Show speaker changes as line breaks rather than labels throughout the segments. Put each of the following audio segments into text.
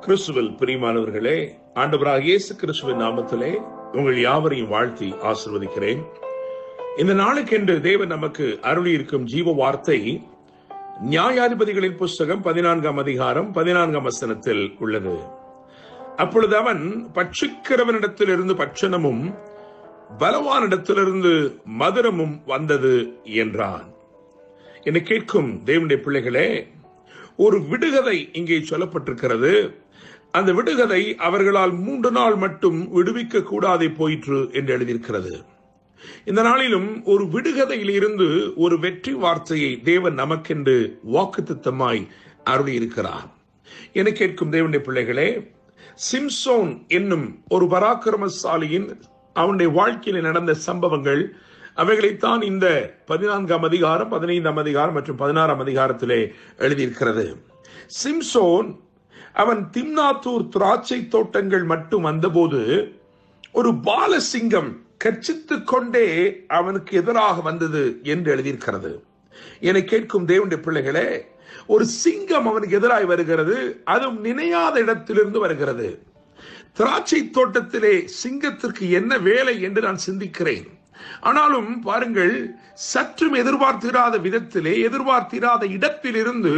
கிறிஸ்துவில் பிரியமானவர்களே, ஆண்டவராகிய இயேசு கிறிஸ்துவின் நாமத்திலே உங்கள் யாவரையும் வாழ்த்தி ஆசீர்வதிக்கிறேன். இந்த நாளுக்கென்று தேவன் நமக்கு அருளி இருக்கும் ஜீவ வார்த்தை நியாயாதிபதிகளின் புஸ்தகம் 14ஆம் அதிகாரம் 14ஆம் வசனத்தில் உள்ளது. அப்பொழுது அவன் பட்சிக்கிறவனிடத்திலிருந்து பட்சணமும் பலவானிடத்திலிருந்து மதுரமும் வந்தது என்றான். என்னை கேட்கும் தேவனுடைய பிள்ளைகளே, ஒரு விடுகதை இங்கே சொல்லப்பட்டிருக்கிறது. அந்த விடுகதை அவர்களால் 3 நாள் மட்டும் விடுவிக்க கூடாதே போயிற்று என்று எழுதியிருக்கிறது. இந்த நாளிலும் ஒரு விடுகதையில் இருந்து ஒரு வெற்றி வார்த்தையை தேவன் நமக்கென்று வாக்குத்தத்தமாய் அருளியிருக்கிறார். என கேட்கும் தேவனுடைய பிள்ளைகளே, சிம்சோன் என்னும் ஒரு பராக்கிரமசாலியின் அவனுடைய வாழ்க்கையில் நடந்த சம்பவங்கள், அவைகளைத்தான் இந்த 14ஆம் அதிகாரம், 15ஆம் அதிகாரம் மற்றும் 16ஆம் அதிகாரத்திலே எழுதியிருக்கிறது. சிம்சோன் அவன் திம்னாத்தூர் திராட்சை தோட்டங்கள் மட்டும் வந்தபோது ஒரு பாலசிங்கம் கர்ச்சித்துக் கொண்டே அவனுக்கு எதிராக வந்தது என்று எழுதியிருக்கிறது. என்னை கேட்கும் தேவனுடைய பிள்ளைகளே, ஒரு சிங்கம் அவனுக்கு எதிராக வருகிறது, அதுவும் நினையாத இடத்திலிருந்து வருகிறது. திராட்சை தோட்டத்திலே சிங்கத்திற்கு என்ன வேலை என்று நான் சிந்திக்கிறேன். ஆனாலும் பாருங்கள், சற்றும் எதிர்பார்த்திராத விதத்திலே, எதிர்பார்த்திராத இடத்திலிருந்து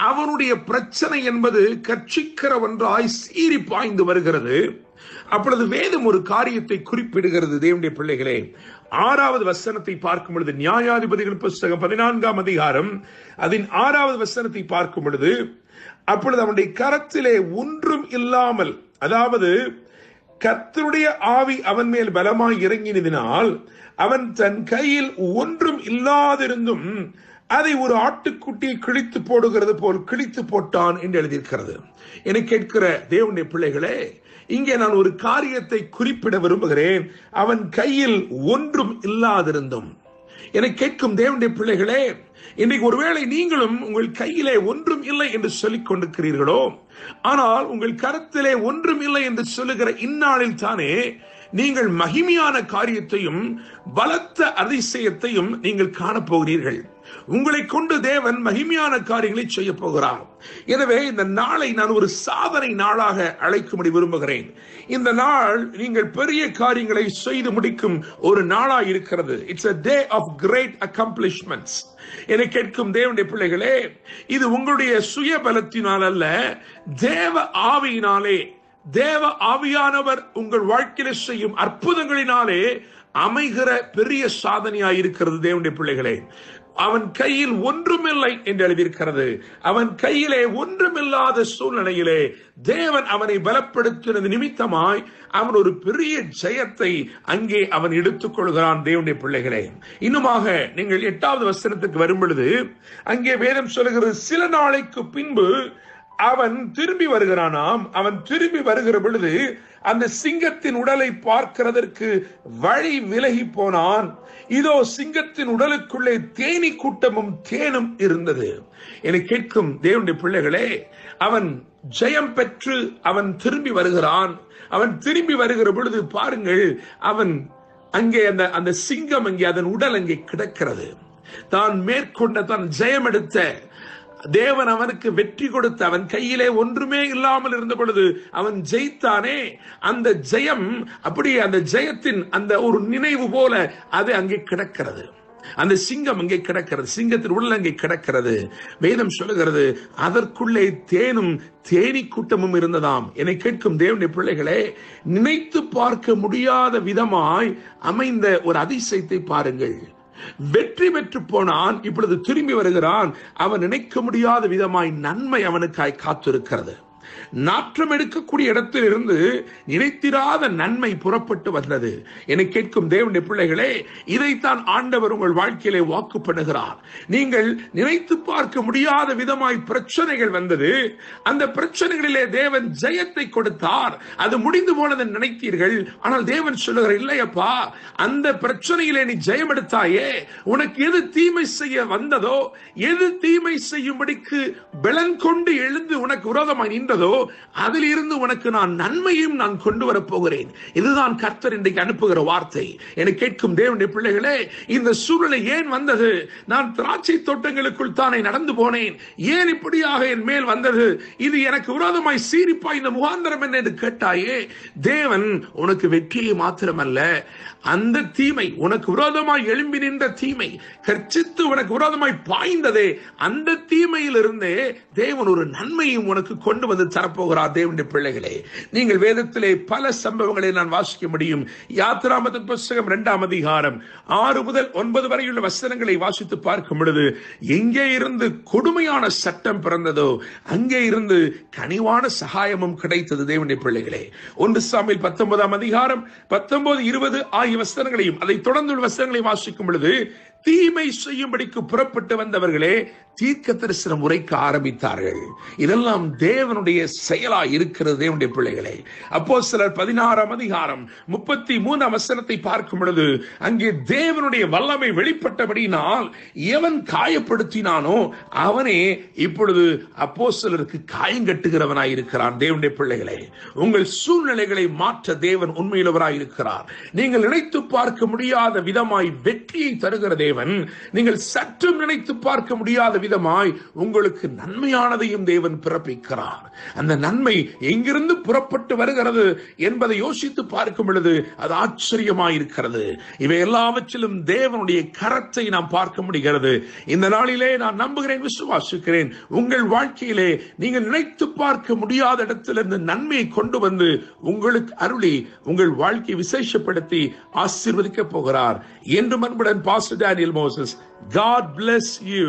அவனுடைய பிரச்சனை என்பது கட்சிக்கிற ஒன்றாய் சீறி பாய்ந்து வருகிறது. அப்பொழுது வேதம் ஒரு காரியத்தை குறிப்பிடுகிறது. தேவனுடைய பிள்ளைகளே, 6வது வசனத்தை பார்க்கும் பொழுது, நியாயாதிபதிகள் புஸ்தகம் 14ஆம் அதிகாரம் அதன் 6வது வசனத்தை பார்க்கும் பொழுது, அப்பொழுது அவனுடைய கரத்திலே ஒன்றும் இல்லாமல், அதாவது கர்த்தருடைய ஆவி அவன் மேல் பலமாய் இறங்கினதினால் அவன் தன் கையில் ஒன்றும் இல்லாதிருந்தும் அதை ஒரு ஆட்டுக்குட்டியை கிழித்து போடுகிறது போல் கிழித்து போட்டான் என்று எழுதியிருக்கிறது. என கேட்கிற தேவனுடைய பிள்ளைகளே, இங்கே நான் ஒரு காரியத்தை குறிப்பிட விரும்புகிறேன். அவன் கையில் ஒன்றும் இல்லாதிருந்தும். என கேட்கும் தேவனுடைய பிள்ளைகளே, இன்றைக்கு ஒருவேளை நீங்களும் உங்கள் கையிலே ஒன்றும் இல்லை என்று சொல்லிக் கொண்டிருக்கிறீர்களோ, ஆனால் உங்கள் கரத்திலே ஒன்றும் இல்லை என்று சொல்லுகிற இந்நாளில் தானே நீங்கள் மகிமையான காரியத்தையும் பலத்த அதிசயத்தையும் நீங்கள் காணப்போகிறீர்கள். உங்களை கொண்டு தேவன் மகிமையான காரியங்களை செய்ய போகிறார். எனவே இந்த நாளை நான் ஒரு சாதனை நாளாக அழைக்கும்படி விரும்புகிறேன். இந்த நாள் நீங்கள் பெரிய காரியங்களை செய்து முடிக்கும் ஒரு நாளாக இருக்கிறது. It's a day of great accomplishments. என்னை கேட்கும் தேவனுடைய பிள்ளைகளே, இது உங்களுடைய சுய பலத்தினால் அல்ல, தேவ ஆவியினாலே, தேவ ஆவியானவர் உங்கள் வாழ்க்கையில செய்யும் அற்புதங்களினாலே அமைகிற பெரிய சாதனையாய் இருக்கிறது. தேவனுடைய பிள்ளைகளே, அவன் கையில் ஒன்றுமில்லை என்று எழுதியிருக்கிறது. அவன் கையிலே ஒன்றுமில்லாத சூழ்நிலையிலே தேவன் அவனை பலப்படுத்தினது நிமித்தமாய் அவன் ஒரு பெரிய ஜெயத்தை அங்கே அவன் எடுத்துக் கொள்கிறான். தேவனுடைய பிள்ளைகளே, இன்னுமாக நீங்கள் 8வது வசனத்துக்கு வரும் பொழுது அங்கே வேதம் சொல்லுகிறது, சில நாளைக்கு பின்பு அவன் திரும்பி வருகிறானாம். அவன் திரும்பி வருகிற பொழுது அந்த சிங்கத்தின் உடலை பார்க்கிறதற்கு வழி விலகி போனான். இதோ சிங்கத்தின் உடலுக்குள்ளே தேனி கூட்டமும் தேனும் இருந்தது. என கேட்கும் தேவனுடைய பிள்ளைகளே, அவன் ஜெயம் பெற்று அவன் திரும்பி வருகிறான். அவன் திரும்பி வருகிற பொழுது பாருங்கள், அவன் அங்கே அந்த சிங்கம் அங்கே அதன் உடல் அங்கே கிடக்கிறது. தான் மேற்கொண்ட, தான் ஜெயம் எடுத்த தேவன் அவனுக்கு வெற்றி கொடுத்த, அவன் கையிலே ஒன்றுமே இல்லாமல் இருந்த பொழுது அவன் ஜெயித்தானே, அந்த ஜெயம் அப்படியே அந்த ஜெயத்தின் அந்த ஒரு நினைவு போல அது அங்கே கிடக்கிறது. அந்த சிங்கம் அங்கே கிடக்கிறது, சிங்கத்தின் உடல் அங்கே கிடக்கிறது. வேதம் சொல்லுகிறது, அதற்குள்ளே தேனும் தேனி கூட்டமும் இருந்ததாம். என்னை கேட்கும் தேவனுடைய பிள்ளைகளே, நினைத்து பார்க்க முடியாத விதமாய் அமைந்த ஒரு அதிசயத்தை பாருங்கள். வெற்றி பெற்று போனான், இப்பொழுது திரும்பி வருகிறான். அவன் நினைக்க முடியாத விதமாய் நன்மை அவனுக்காய் காத்திருக்கிறது. நாற்றம் எடுக்கக்கூடிய இடத்தில் இருந்து நினைத்திராத நன்மை புறப்பட்டு வந்தது. என்னை கேட்கும் தேவனுடைய பிள்ளைகளே, இதைத்தான் ஆண்டவர் உங்கள் வாழ்க்கையிலே வாக்கு பண்ணுகிறார். நீங்கள் நினைத்து பார்க்க முடியாத விதமாய் பிரச்சனைகள் வந்தது. அந்த பிரச்சனைகளிலே தேவன் ஜெயத்தை கொடுத்தார். அது முடிந்து போனதை நினைத்தீர்கள். ஆனால் தேவன் சொல்லுகிறார், இல்லையப்பா, அந்த பிரச்சனையிலே நீ ஜெயம் எடுத்தாயே, உனக்கு எது தீமை செய்ய வந்ததோ, எது தீமை செய்யும்படிக்கு பலன் கொண்டு எழுந்து உனக்கு விரோதமாய் நின்றதோ, அதில் இருந்து உனக்கு நான் நன்மையும் நான் கொண்டு வரப் போகிறேன். இதுதான் கர்த்தர் இன்றைக்கு அனுப்புகிற வார்த்தை. என கேட்கும் தேவனுடைய பிள்ளைகளே, இந்த சூழ்நிலை ஏன் வந்தது? நான் திராட்சை தோட்டங்களுக்குள் தானே நடந்து போனேன், ஏன் இப்படியாக என் மேல் வந்தது? இது எனக்கு விரோதமாய் சீரிப்பாய் இந்த முகாந்திரம் என்ன என்று கேட்டாயே, தேவன் உனக்கு வெற்றியை மாத்திரமல்ல, அந்த தீமை உனக்கு விரோதமாய் எழும்பி நின்ற தீமை, கர்ச்சித்து உனக்கு விரோதமாய் பாய்ந்ததே, அந்த தீமையில் இருந்தே தேவன் ஒரு நன்மையும் உனக்கு கொண்டு வந்து தரப்போகிறார். தேவனுடைய பிள்ளைகளே, நீங்கள் வேதத்திலே பல சம்பவங்களை நான் வாசிக்க முடியும். யாத்திராமத்தின் புத்தகம் 2ஆம் அதிகாரம் 6 முதல் 9 வரையுள்ள வசனங்களை வாசித்து பார்க்கும் பொழுது, எங்கே இருந்து கொடுமையான சட்டம் பிறந்ததோ அங்கே இருந்து கனிவான சகாயமும் கிடைத்தது. தேவனுடைய பிள்ளைகளே, 1 சாமுவேல் 19ஆம் அதிகாரம் 19, 20 ஆகிய வசனங்களையும் அதை தொடர்ந்து வசனங்களை வாசிக்கும் பொழுது, தீமை செய்யும்படிக்கு புறப்பட்டு வந்தவர்களே தீர்க்க தரிசனம் உரைக்க ஆரம்பித்தார்கள். இதெல்லாம் தேவனுடைய செயலாய் இருக்கிறது. தேவனுடைய பிள்ளைகளே, அப்போஸ்தலர் 16ஆம் அதிகாரம் 33ஆம் வசனத்தை பார்க்கும் பொழுது, அங்கே தேவனுடைய வல்லமை வெளிப்பட்டபடியினால் எவன் காயப்படுத்தினானோ அவனே இப்பொழுது அப்போஸ்தலருக்கு காயங்கட்டுகிறவனாய் இருக்கிறான். தேவனுடைய பிள்ளைகளே, உங்கள் சூழ்நிலைகளை மாற்ற தேவன் உண்மையுள்ளவராய் இருக்கிறார். நீங்கள் நினைத்து பார்க்க முடியாத விதமாய் வெற்றியை தருகிற தேவன், நீங்கள் சற்றும் நினைத்து பார்க்க முடியாத விதமாய் உங்களுக்கு நன்மையானதையும் தேவன் பிறப்பிக்கிறார். அந்த நன்மை எங்கிருந்து புறப்பட்டு வருகிறது என்பதை யோசித்து பார்க்கும் பொழுது அது ஆச்சரியமாயிருக்கிறது. இவை எல்லாவற்றிலும் தேவனுடைய கரத்தை நாம் பார்க்க முடிகிறது. இந்த நாளிலே நான் நம்புகிறேன், விசுவாசிக்கிறேன், உங்கள் வாழ்க்கையிலே நீங்கள் நினைத்து பார்க்க முடியாத இடத்திலிருந்து நன்மையை கொண்டு வந்து உங்களுக்கு அருளி உங்கள் வாழ்க்கையை விசேஷப்படுத்தி ஆசீர்வதிக்க போகிறார். என்று அன்புடன் pastor Daniel Moses. God bless you.